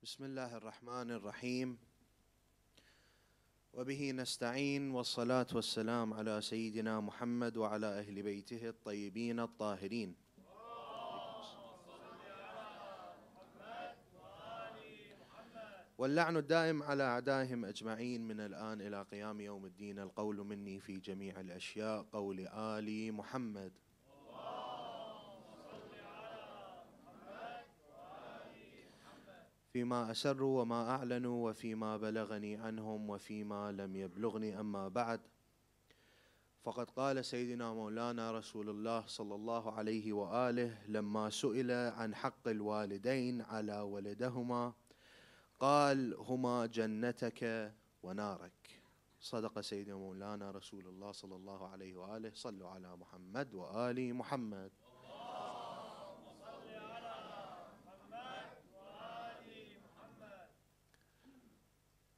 بسم الله الرحمن الرحيم وبه نستعين والصلاة والسلام على سيدنا محمد وعلى أهل بيته الطيبين الطاهرين. واللعن الدائم على أعدائهم أجمعين من الآن إلى قيام يوم الدين. القول مني في جميع الأشياء قول آل محمد. فيما أسروا وما أعلنوا وفيما بلغني عنهم وفيما لم يبلغني. أما بعد، فقد قال سيدنا مولانا رسول الله صلى الله عليه وآله لما سئل عن حق الوالدين على ولدهما قال: هما جنتك ونارك. صدق سيدنا مولانا رسول الله صلى الله عليه وآله. صلوا على محمد وآل محمد.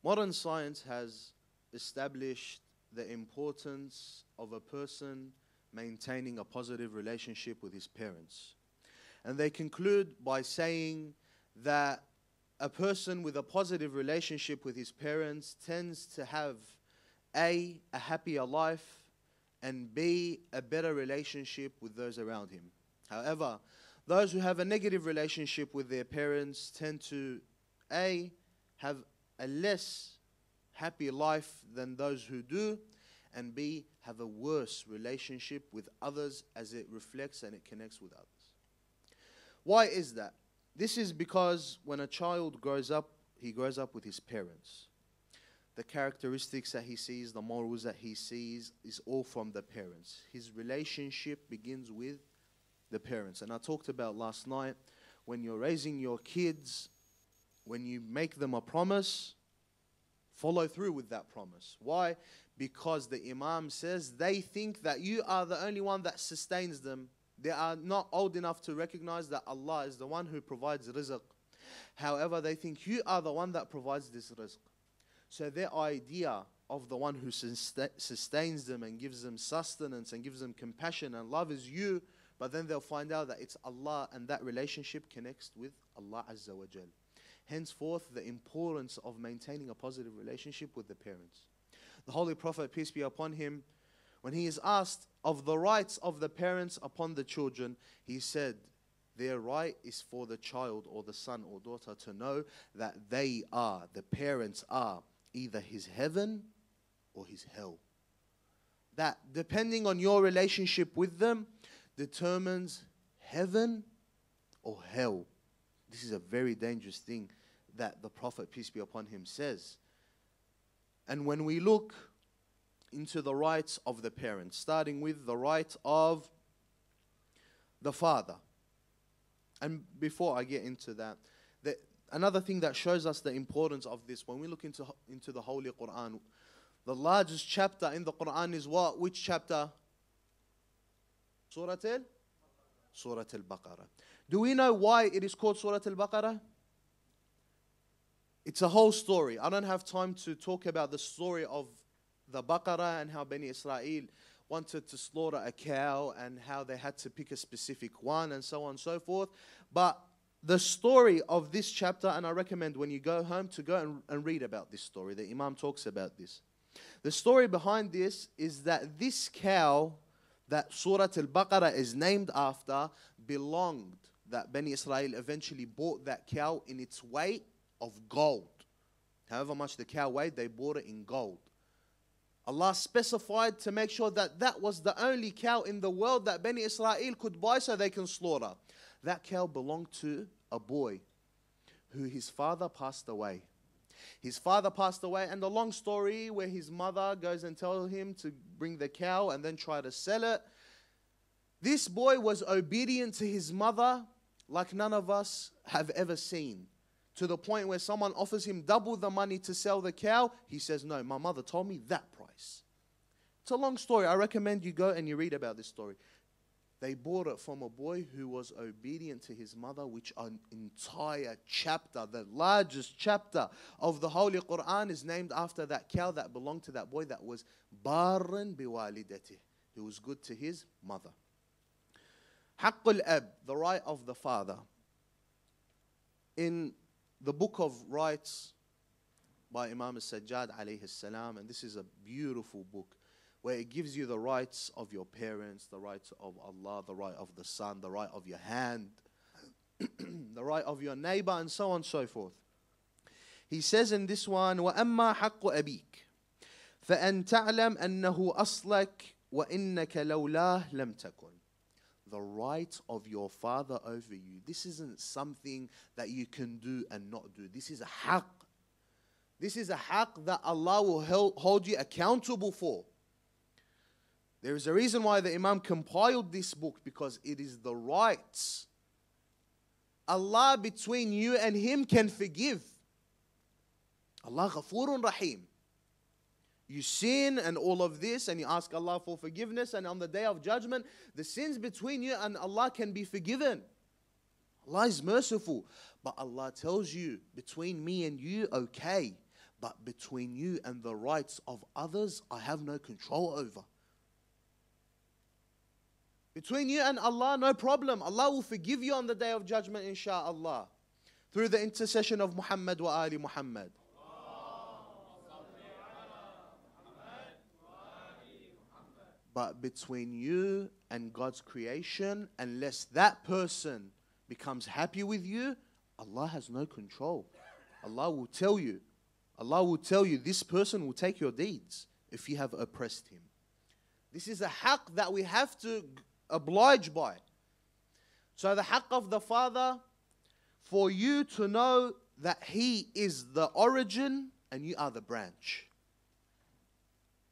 Modern science has established the importance of a person maintaining a positive relationship with his parents. And they conclude by saying that a person with a positive relationship with his parents tends to have A, a happier life, and B, a better relationship with those around him. However, those who have a negative relationship with their parents tend to A, have a less happy life than those who do, and B, have a worse relationship with others as it reflects and it connects with others. Why is that? This is because when a child grows up, he grows up with his parents. The characteristics that he sees, the morals that he sees is all from the parents. His relationship begins with the parents. And I talked about last night, when you're raising your kids, when you make them a promise, follow through with that promise. Why? Because the Imam says they think that you are the only one that sustains them. They are not old enough to recognize that Allah is the one who provides rizq. However, they think you are the one that provides this rizq. So their idea of the one who sustains them and gives them sustenance and gives them compassion and love is you, but then they'll find out that it's Allah, and that relationship connects with Allah Azza wa Jal. Henceforth, the importance of maintaining a positive relationship with the parents. The Holy Prophet, peace be upon him, when he is asked of the rights of the parents upon the children, he said, their right is for the child or the son or daughter to know that they are, the parents are, either his heaven or his hell. That, depending on your relationship with them, determines heaven or hell. This is a very dangerous thing that the Prophet, peace be upon him, says. And when we look into the rights of the parents, starting with the right of the father. And before I get into that, another thing that shows us the importance of this, when we look into the Holy Quran, the largest chapter in the Quran is what? Which chapter? Surah Al-Baqarah. Do we know why it is called Surah Al-Baqarah? It's a whole story. I don't have time to talk about the story of the Baqarah and how Bani Israel wanted to slaughter a cow and how they had to pick a specific one and so on and so forth. But the story of this chapter, and I recommend when you go home to go and read about this story. The Imam talks about this. The story behind this is that this cow that Surah Al-Baqarah is named after belonged, that Bani Israel eventually bought that cow in its weight of gold. However much the cow weighed, they bought it in gold. Allah specified to make sure that that was the only cow in the world that Bani Israel could buy so they can slaughter. That cow belonged to a boy who his father passed away. His father passed away, and the long story where his mother goes and tells him to bring the cow and then try to sell it. This boy was obedient to his mother like none of us have ever seen. To the point where someone offers him double the money to sell the cow, he says, no, my mother told me that price. It's a long story. I recommend you go and you read about this story. They bought it from a boy who was obedient to his mother, which an entire chapter, the largest chapter of the Holy Quran, is named after that cow that belonged to that boy that was barran biwalidati, who was good to his mother. Haqqul ab, the right of the father. In the book of rights by Imam al-Sajjad alayhi salam, and this is a beautiful book where it gives you the rights of your parents, the rights of Allah, the right of the son, the right of your hand, the right of your neighbor, and so on and so forth. He says in this one, وَأَمَّا حَقُّ أَبِيكَ فَأَن تَعْلَمْ أَنَّهُ أَصْلَكَ وَإِنَّكَ لَوْلَاهُ لَمْ تَكُنْ. The right of your father over you. This isn't something that you can do and not do. This is a haqq. This is a haqq that Allah will hold you accountable for. There is a reason why the Imam compiled this book, because it is the rights. Allah between you and Him can forgive. Allah Ghafurun Rahim. You sin and all of this, and you ask Allah for forgiveness, and on the day of judgment, the sins between you and Allah can be forgiven. Allah is merciful. But Allah tells you, between me and you, okay. But between you and the rights of others, I have no control over. Between you and Allah, no problem. Allah will forgive you on the day of judgment, insha'Allah, through the intercession of Muhammad wa Ali Muhammad. But between you and God's creation, unless that person becomes happy with you, Allah has no control. Allah will tell you, this person will take your deeds if you have oppressed him. This is a haqq that we have to oblige by. So the haqq of the father, for you to know that he is the origin and you are the branch.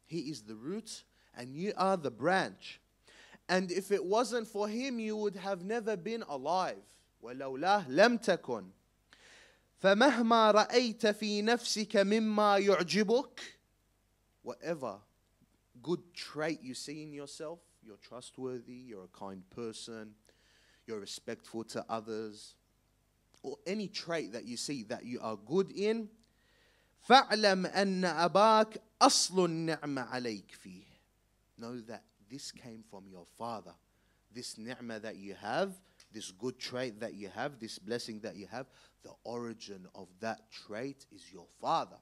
He is the root and you are the branch. And if it wasn't for him, you would have never been alive. وَلَوْلَهُ لَمْ تَكُنْ فَمَهْمَا رَأَيْتَ فِي نَفْسِكَ مِمَّا يُعْجِبُكَ. Whatever good trait you see in yourself, you're trustworthy, you're a kind person, you're respectful to others, or any trait that you see that you are good in, فَاعْلَمْ أَنَّ أَبَاكَ أَصْلُ النِّعْمَ عَلَيْكَ فِيهِ. Know that this came from your father. This ni'mah that you have, this good trait that you have, this blessing that you have, the origin of that trait is your father.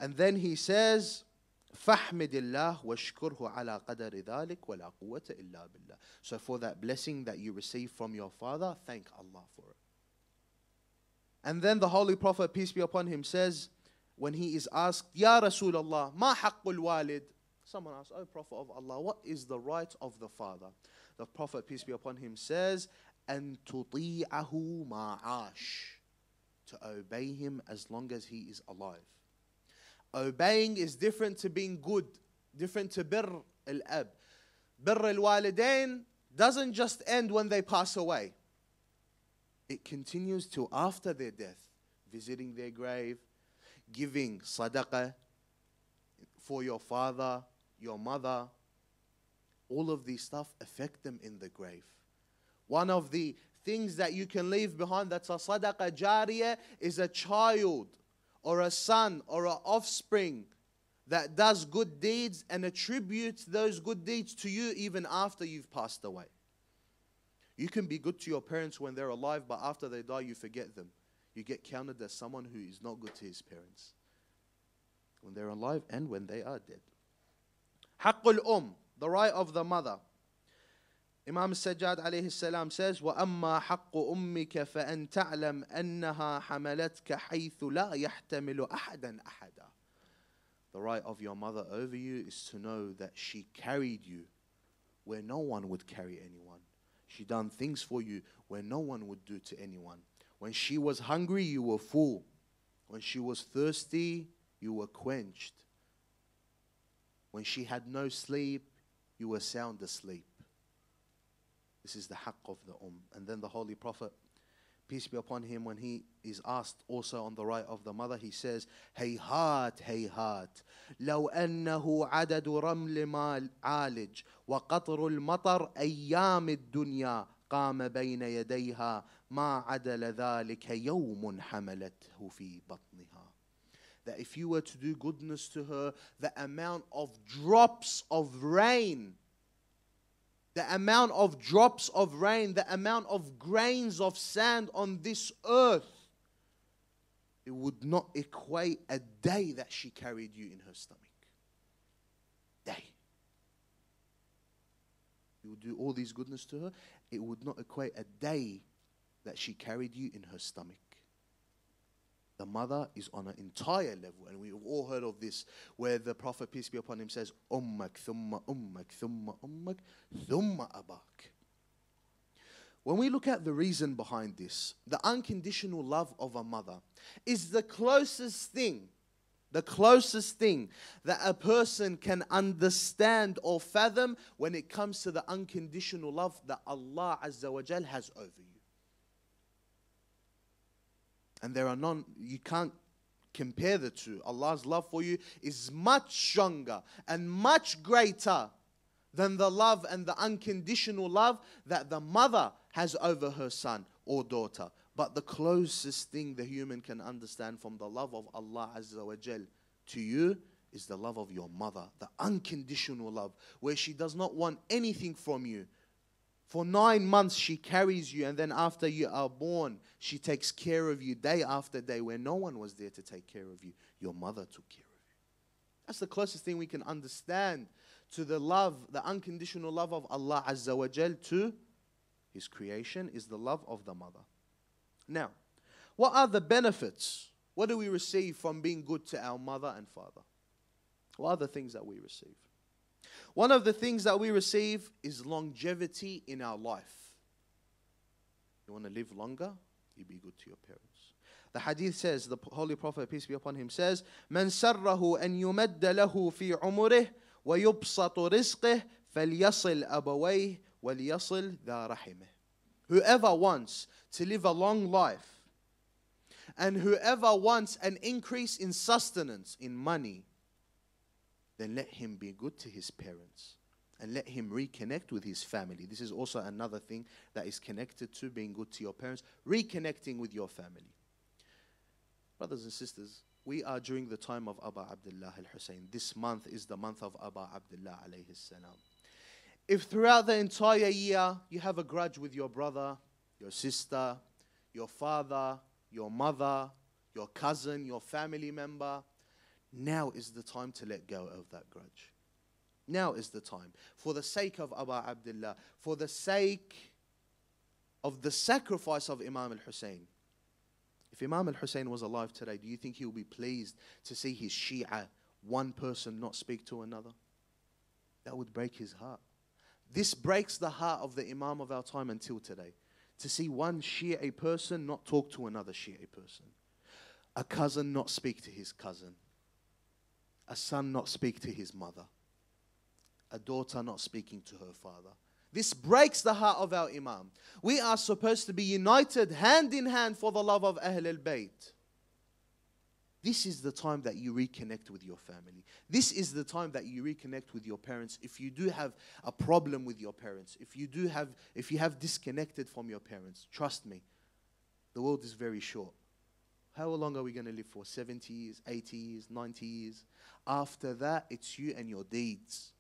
And then he says, فَحْمِدِ اللَّهِ وَاشْكُرْهُ عَلَى قَدَرِ ذَلِكَ وَلَا قُوَّةَ إِلَّا بِاللَّهِ. So for that blessing that you receive from your father, thank Allah for it. And then the Holy Prophet, peace be upon him, says, when he is asked, Ya Rasulullah, ma haqqul walid? Someone asks, oh Prophet of Allah, what is the right of the father? The Prophet, peace be upon him, says, أَن تُطِيعَهُ مَا عَاشَ. To obey him as long as he is alive. Obeying is different to being good, different to birr al-ab. Birr al-walidain doesn't just end when they pass away. It continues till after their death. Visiting their grave, giving sadaqah for your father, your mother. All of these stuff affect them in the grave. One of the things that you can leave behind that's a sadaqah jariyah is a child or a son or an offspring that does good deeds and attributes those good deeds to you even after you've passed away. You can be good to your parents when they're alive, but after they die you forget them. You get counted as someone who is not good to his parents when they're alive and when they are dead. Haqqul the right of the mother. Imam Sajjad alayhi salam says, وَأَمَّا حَقُّ أُمِّكَ فَأَن تَعْلَمْ أَنَّهَا حَمَلَتْكَ حَيْثُ لَا يَحْتَمِلُ أَحَدًا أَحَدًا. The right of your mother over you is to know that she carried you where no one would carry anyone. She done things for you where no one would do to anyone. When she was hungry, you were full. When she was thirsty, you were quenched. When she had no sleep, you were sound asleep. This is the haqq of the And then the Holy Prophet, peace be upon him, when he is asked also on the right of the mother, he says, هيهات هيهات لو أنه عدد رمل مال عالج وقطر المطر أيام الدنيا قام بين يديها ما عدل ذلك يوم حملته في بطنها. That if you were to do goodness to her, the amount of drops of rain, the amount of drops of rain, the amount of grains of sand on this earth, it would not equate a day that she carried you in her stomach. Day. You would do all these goodness to her, it would not equate a day that she carried you in her stomach. The mother is on an entire level, and we've all heard of this, where the Prophet, peace be upon him, says, Ummak, thumma ummak, thumma ummak, thumma abak. When we look at the reason behind this, the unconditional love of a mother is the closest thing that a person can understand or fathom when it comes to the unconditional love that Allah Azza wa Jal has over you. And you can't compare the two. Allah's love for you is much stronger and much greater than the love and the unconditional love that the mother has over her son or daughter. But the closest thing the human can understand from the love of Allah Azza wa Jal to you is the love of your mother, the unconditional love, where she does not want anything from you. For 9 months she carries you, and then after you are born, she takes care of you day after day, where no one was there to take care of you. Your mother took care of you. That's the closest thing we can understand to the love, the unconditional love of Allah Azza wa Jal to His creation, is the love of the mother. Now, what are the benefits? What do we receive from being good to our mother and father? What are the things that we receive? One of the things that we receive is longevity in our life. You want to live longer? You be good to your parents. The hadith says, the Holy Prophet, peace be upon him, says, مَنْ سَرَّهُ أَنْ يُمَدَّ لَهُ فِي عُمُرِهِ وَيُبْسَطُ رِزْقِهِ فَلْيَصِلْ أَبَوَيْهِ وَلْيَصِلْ ذَا رَحِمِهِ. Whoever wants to live a long life, and whoever wants an increase in sustenance, in money, then let him be good to his parents and let him reconnect with his family. This is also another thing that is connected to being good to your parents, reconnecting with your family. Brothers and sisters, we are during the time of Aba Abdullah al-Hussein. This month is the month of Aba Abdullah alayhi salam. If throughout the entire year you have a grudge with your brother, your sister, your father, your mother, your cousin, your family member, now is the time to let go of that grudge. Now is the time. For the sake of Abu Abdullah, for the sake of the sacrifice of Imam al-Hussein. If Imam al-Hussein was alive today, do you think he would be pleased to see his Shia, one person, not speak to another? That would break his heart. This breaks the heart of the Imam of our time until today. To see one Shia person not talk to another Shia person. A cousin not speak to his cousin. A son not speak to his mother. A daughter not speaking to her father. This breaks the heart of our Imam. We are supposed to be united hand in hand for the love of Ahl al-Bayt. This is the time that you reconnect with your family. This is the time that you reconnect with your parents. If you do have a problem with your parents, if you have disconnected from your parents, trust me, the world is very short. How long are we going to live for? 70 years, 80 years, 90 years? After that, it's you and your deeds.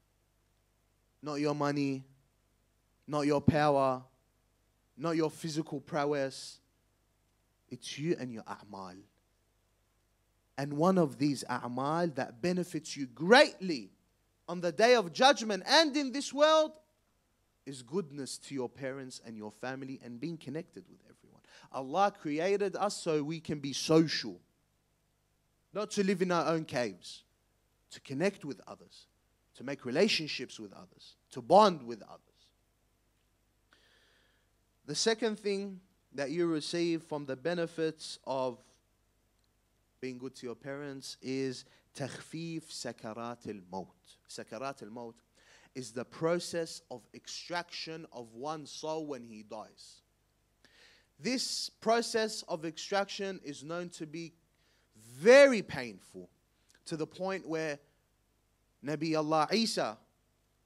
Not your money, not your power, not your physical prowess. It's you and your a'mal. And one of these a'mal that benefits you greatly on the day of judgment and in this world is goodness to your parents and your family and being connected with everyone. Allah created us so we can be social. Not to live in our own caves. To connect with others. To make relationships with others. To bond with others. The second thing that you receive from the benefits of being good to your parents is takhfif sakarat al-maut. Sakarat al-maut is the process of extraction of one's soul when he dies. This process of extraction is known to be very painful, to the point where Nabi Allah Isa,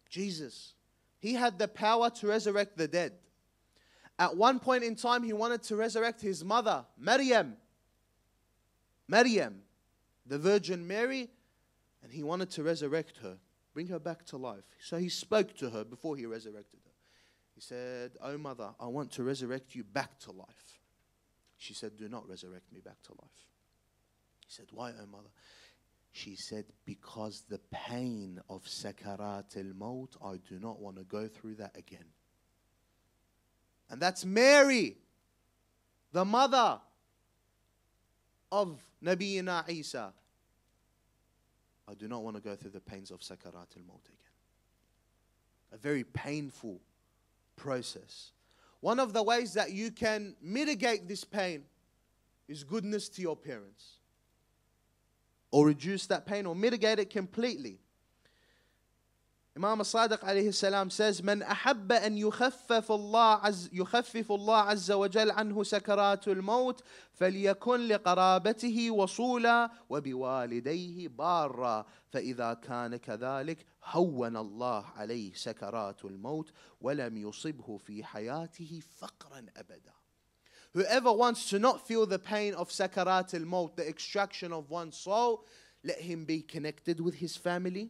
Jesus, he had the power to resurrect the dead. At one point in time, he wanted to resurrect his mother, Maryam, the Virgin Mary, and he wanted to resurrect her, bring her back to life. So he spoke to her before he resurrected her. He said, "Oh mother, I want to resurrect you back to life." She said, "Do not resurrect me back to life." He said, why, oh mother? She said, because the pain of sakarat al-maut, I do not want to go through that again. And that's Mary, the mother of Nabiyyina Isa. I do not want to go through the pains of sakarat al-maut again. A very painful process. One of the ways that you can mitigate this pain is goodness to your parents, or reduce that pain, or mitigate it completely. Imam al-Sadiq alayhi salam says, من أحب أن يخفف الله عز وجل عنه سكرات الموت فليكن لقرابته وصولا وبوالديه بارا فإذا كان كذلك هون الله عليه سكرات الموت ولم يصبه في حياته فقرا أبدا. Whoever wants to not feel the pain of sakarat al-maut, the extraction of one's soul, let him be connected with his family,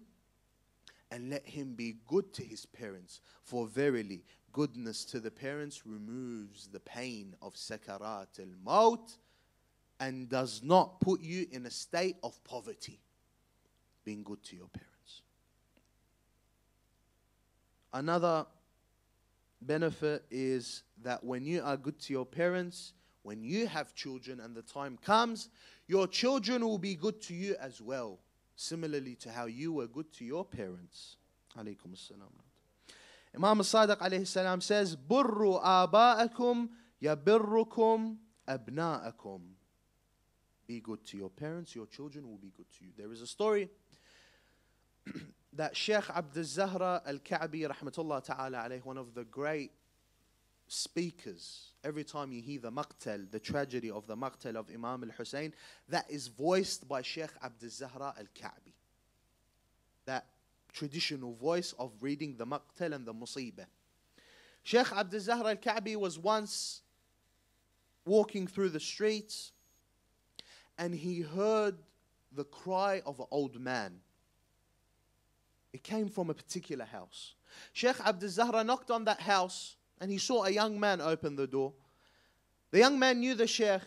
and let him be good to his parents. For verily, goodness to the parents removes the pain of sakarat al-maut and does not put you in a state of poverty. Being good to your parents. Another benefit is that when you are good to your parents, when you have children and the time comes, your children will be good to you as well. Similarly to how you were good to your parents. Alaykum as-salam. Imam al-Sadiq alayhi salam says, Burru aba'akum yabirrukum abna'akum. Be good to your parents, your children will be good to you. There is a story that Sheikh Abd al-Zahra al-Ka'bi rahmatullah ta'ala alayhi, one of the great speakers, every time you hear the maqtal, the tragedy of the maqtal of Imam al-Hussein, that is voiced by Sheikh Abd al-Zahra al-Ka'bi. That traditional voice of reading the maqtal and the musibah. Sheikh Abd al-Zahra al-Ka'bi was once walking through the streets and he heard the cry of an old man. It came from a particular house. Sheikh Abd al-Zahra knocked on that house and he saw a young man open the door. The young man knew the Sheikh.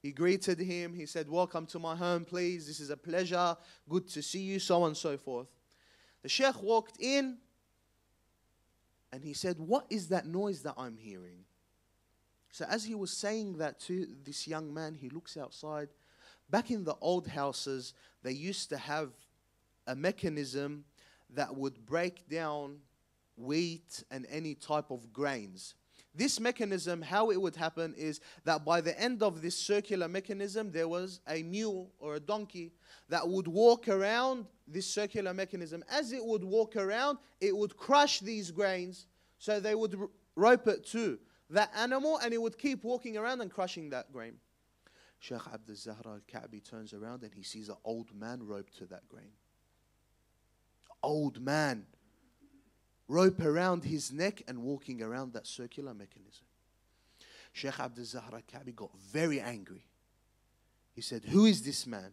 He greeted him. He said, welcome to my home, please. This is a pleasure. Good to see you, so on and so forth. The Sheikh walked in and he said, what is that noise that I'm hearing? So as he was saying that to this young man, he looks outside. Back in the old houses, they used to have a mechanism that would break down wheat and any type of grains. This mechanism, how it would happen is that by the end of this circular mechanism, there was a mule or a donkey that would walk around this circular mechanism. As it would walk around, it would crush these grains, so they would rope it to that animal and it would keep walking around and crushing that grain. Sheikh Abd al-Zahra al-Ka'bi turns around and he sees an old man roped to that grain. Old man, rope around his neck and walking around that circular mechanism. Sheikh Abd al-Zahra al-Ka'bi got very angry. He said, who is this man?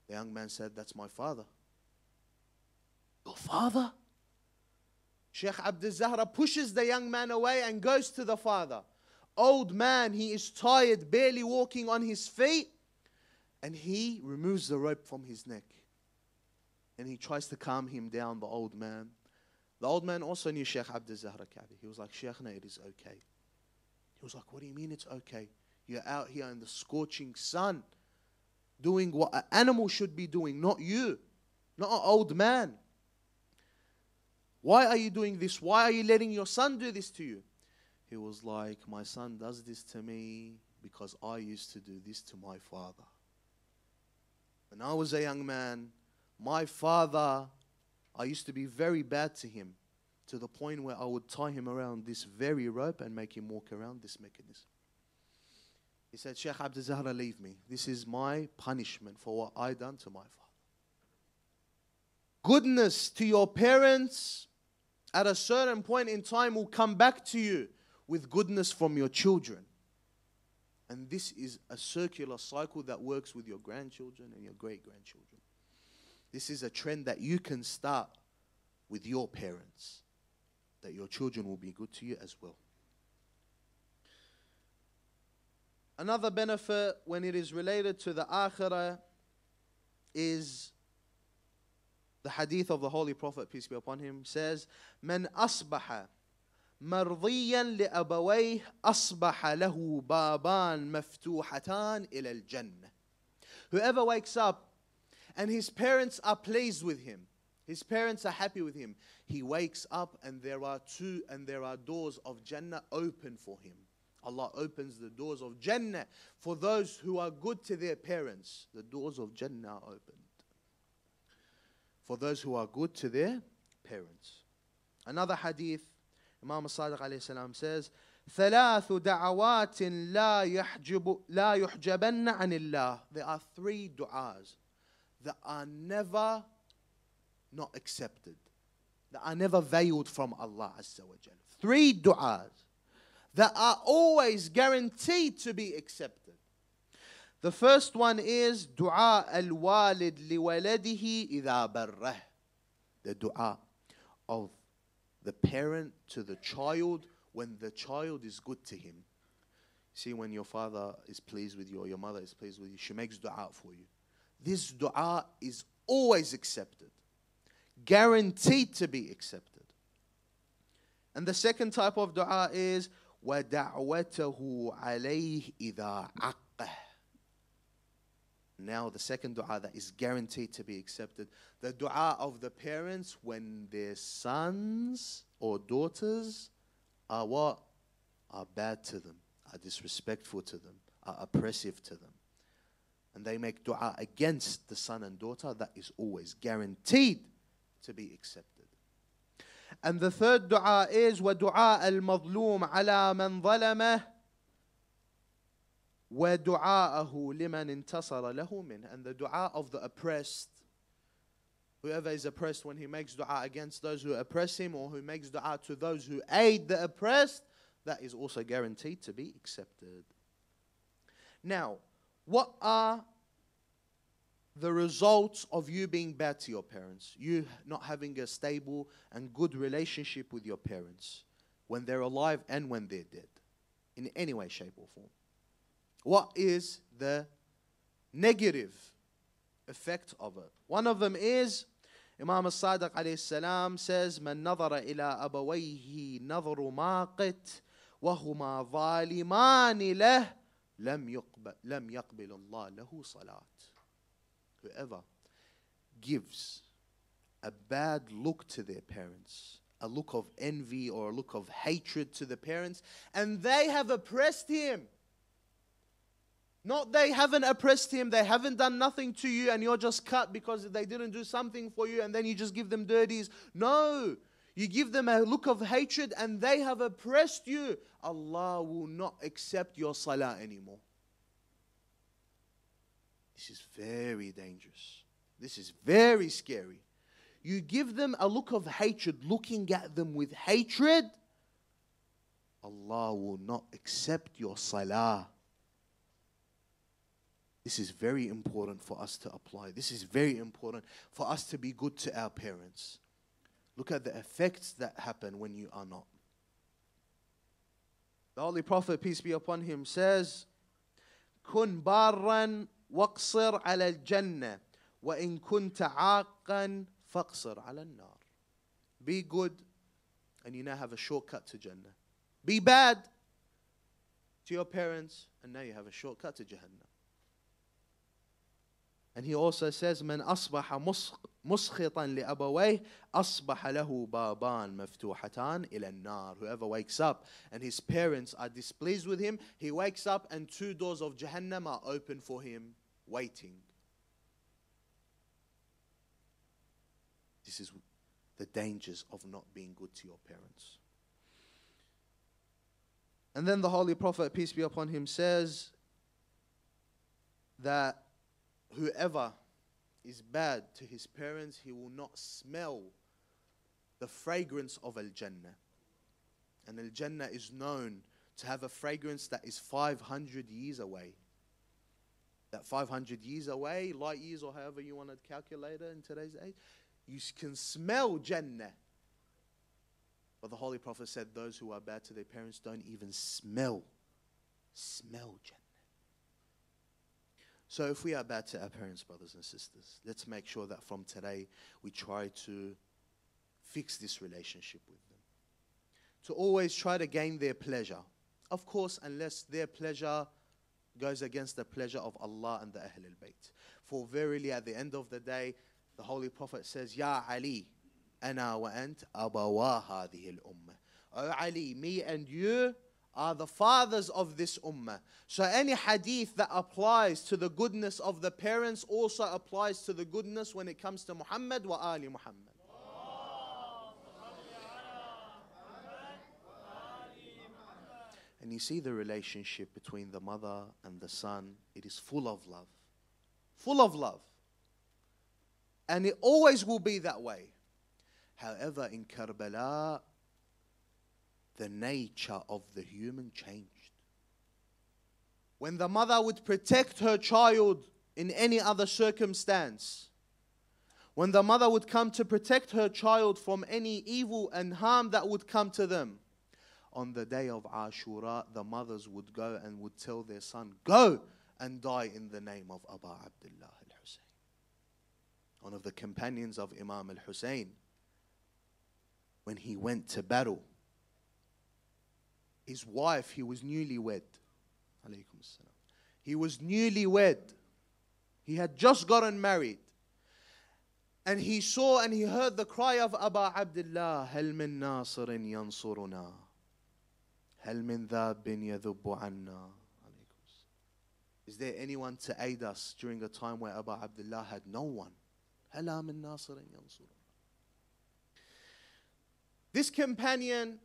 The young man said, that's my father. Your father? Sheikh Abd al-Zahra pushes the young man away and goes to the father. Old man, he is tired, barely walking on his feet, and he removes the rope from his neck. And he tries to calm him down, the old man. The old man also knew Sheikh Abd al-Zahra al-Ka'bi. He was like, Sheikhna, it is okay. He was like, what do you mean it's okay? You're out here in the scorching sun doing what an animal should be doing, not you, not an old man. Why are you doing this? Why are you letting your son do this to you? He was like, my son does this to me because I used to do this to my father. When I was a young man, my father, I used to be very bad to him, to the point where I would tie him around this very rope and make him walk around this mechanism. He said, Sheikh Abd al-Zahra, leave me. This is my punishment for what I done to my father. Goodness to your parents at a certain point in time will come back to you with goodness from your children. And this is a circular cycle that works with your grandchildren and your great-grandchildren. This is a trend that you can start with your parents, that your children will be good to you as well. Another benefit when it is related to the akhirah is the hadith of the Holy Prophet, peace be upon him, says, "Man asbaha مرضيا لأبويه أصبح له بابان مفتوحتان إلى الجنة." Whoever wakes up and his parents are pleased with him, his parents are happy with him, he wakes up and there are doors of Jannah open for him. Allah opens the doors of Jannah for those who are good to their parents. The doors of Jannah are opened for those who are good to their parents. Another hadith, Imam As-Sadiq alayhi salam says, ثلاث دعوات لا يحجبن عن الله. There are 3 du'as that are never not accepted, that are never veiled from Allah Azza wa Jal. 3 du'as that are always guaranteed to be accepted. The first one is دعاء الوالد لولده إذا بره. The dua of the parent to the child when the child is good to him. See, when your father is pleased with you or your mother is pleased with you, she makes dua for you. This dua is always accepted, guaranteed to be accepted. And the second type of dua is وَدَعْوَتَهُ عَلَيْهِ إِذَا عَقَّهُ. Now the second dua that is guaranteed to be accepted, the dua of the parents when their sons or daughters are what? Are bad to them, are disrespectful to them, are oppressive to them. And they make dua against the son and daughter, that is always guaranteed to be accepted. And the third dua is وَدُعَاءَ الْمَظْلُومِ عَلَى مَنْ ظَلَمَهُ وَدُعَاءَهُ لِمَنْ انْتَصَرَ لَهُ مِنْهُ. And the dua of the oppressed, whoever is oppressed, when he makes dua against those who oppress him, or who makes dua to those who aid the oppressed, that is also guaranteed to be accepted. Now, what are the results of you being bad to your parents? You not having a stable and good relationship with your parents when they're alive and when they're dead, in any way, shape or form. What is the negative effect of it? One of them is, Imam As-Sadiq alayhi salam says, "Man nadhara ila abawayhi nadhru maqit wa huma zalimani lah lam yaqbil Allah lahu salat." Whoever gives a bad look to their parents, a look of envy or a look of hatred to the parents, and they have oppressed him. Not they haven't oppressed him, they haven't done nothing to you and you're just cut because they didn't do something for you and then you just give them dirties. No, you give them a look of hatred and they have oppressed you. Allah will not accept your salah anymore. This is very dangerous. This is very scary. You give them a look of hatred, looking at them with hatred, Allah will not accept your salah. This is very important for us to apply. This is very important for us to be good to our parents. Look at the effects that happen when you are not. The Holy Prophet, peace be upon him, says, "Kun barran waqsir ala al-jannah, wa in kunta aaqan faqsir ala al-nar." Be good, and you now have a shortcut to Jannah. Be bad to your parents, and now you have a shortcut to Jahannam. And he also says, "Man asbaha muskhitan li abawayh asbaha lahu baban maftuhatan ila an-nar." Whoever wakes up and his parents are displeased with him, he wakes up and 2 doors of Jahannam are open for him, waiting. This is the dangers of not being good to your parents. And then the Holy Prophet, peace be upon him, says that whoever is bad to his parents, he will not smell the fragrance of Al-Jannah. And Al-Jannah is known to have a fragrance that is 500 years away. That 500 years away, light years or however you want to calculate it in today's age, you can smell Jannah. But the Holy Prophet said those who are bad to their parents don't even smell Jannah. So if we are bad to our parents, brothers and sisters, let's make sure that from today we try to fix this relationship with them. To always try to gain their pleasure. Of course, unless their pleasure goes against the pleasure of Allah and the Ahl al-Bayt. For verily at the end of the day, the Holy Prophet says, Ya Ali, ana wa ant abawa hadhihi al-ummah. O Ali, me and you are the fathers of this ummah. So any hadith that applies to the goodness of the parents also applies to the goodness when it comes to Muhammad wa Ali Muhammad. And you see the relationship between the mother and the son, it is full of love. Full of love. And it always will be that way. However, in Karbala, the nature of the human changed. When the mother would protect her child in any other circumstance, when the mother would come to protect her child from any evil and harm that would come to them, on the day of Ashura, the mothers would go and would tell their son, go and die in the name of Aba Abdullah al-Hussein. One of the companions of Imam al-Hussein, when he went to battle, his wife, he was newlywed. Alaykum as-salam. He was newlywed. He had just gotten married. And he saw and he heard the cry of Aba Abdullah, هل من ناصر ينصرنا هل من ذاب يذب عنا. Is there anyone to aid us during a time where Aba Abdullah had no one? هلا من ناصر ينصرنا. This companion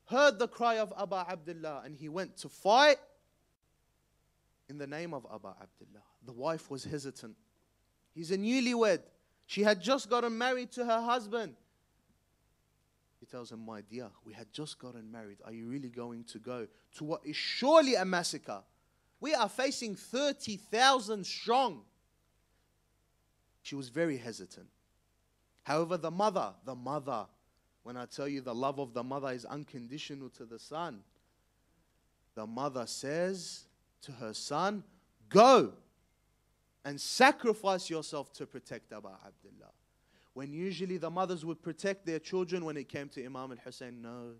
heard the cry of Aba Abdullah and he went to fight in the name of Aba Abdullah. The wife was hesitant. He's a newlywed. She had just gotten married to her husband. He tells him, my dear, we had just gotten married. Are you really going to go to what is surely a massacre? We are facing 30,000 strong. She was very hesitant. However, the mother, when I tell you the love of the mother is unconditional to the son, the mother says to her son, go and sacrifice yourself to protect Aba Abdullah. When usually the mothers would protect their children, when it came to Imam al-Hussein, no,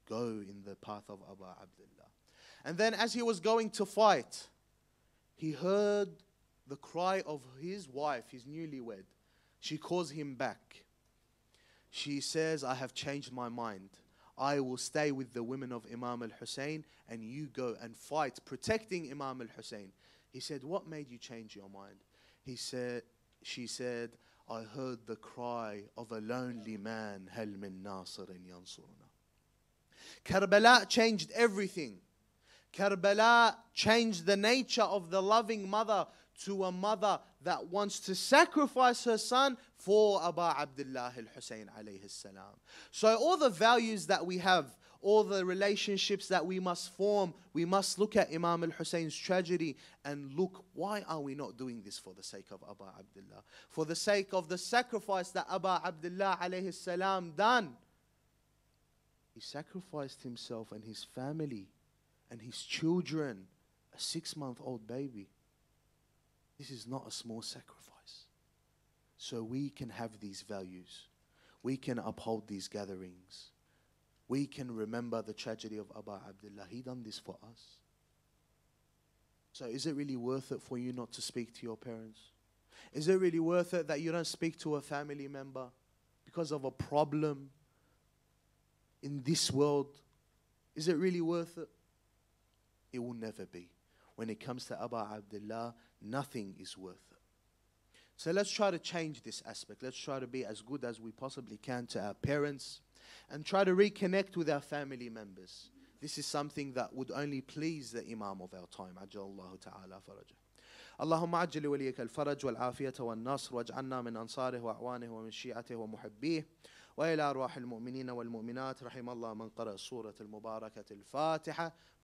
go in the path of Aba Abdullah. And then as he was going to fight, he heard the cry of his wife, his newlywed. She calls him back. She says, I have changed my mind. I will stay with the women of Imam al-Hussein and you go and fight, protecting Imam al-Hussein. He said, what made you change your mind? She said, I heard the cry of a lonely man, هل من ناصر ينصرنا. Karbala changed everything. Karbala changed the nature of the loving mother to a mother that wants to sacrifice her son for Aba Abdullah al-Hussein alayhi salam. So all the values that we have, all the relationships that we must form, we must look at Imam al-Hussein's tragedy and look, why are we not doing this for the sake of Aba Abdullah? For the sake of the sacrifice that Aba Abdullah alayhi salam done. He sacrificed himself and his family and his children, a 6-month-old baby. This is not a small sacrifice. So we can have these values. We can uphold these gatherings. We can remember the tragedy of Aba Abdullah. He done this for us. So is it really worth it for you not to speak to your parents? Is it really worth it that you don't speak to a family member because of a problem in this world? Is it really worth it? It will never be. When it comes to Aba Abdullah, nothing is worth it. So let's try to change this aspect. Let's try to be as good as we possibly can to our parents and try to reconnect with our family members. This is something that would only please the Imam of our time. عجل الله تعالى فرجه. اللهم عجل وليك الفرج والعافية والنصر واجعلنا من أنصاره وأعوانه ومن شيعته ومحبيه وإلى أرواح المؤمنين والمؤمنات رحم الله من قرأ سورة المباركة الفاتحة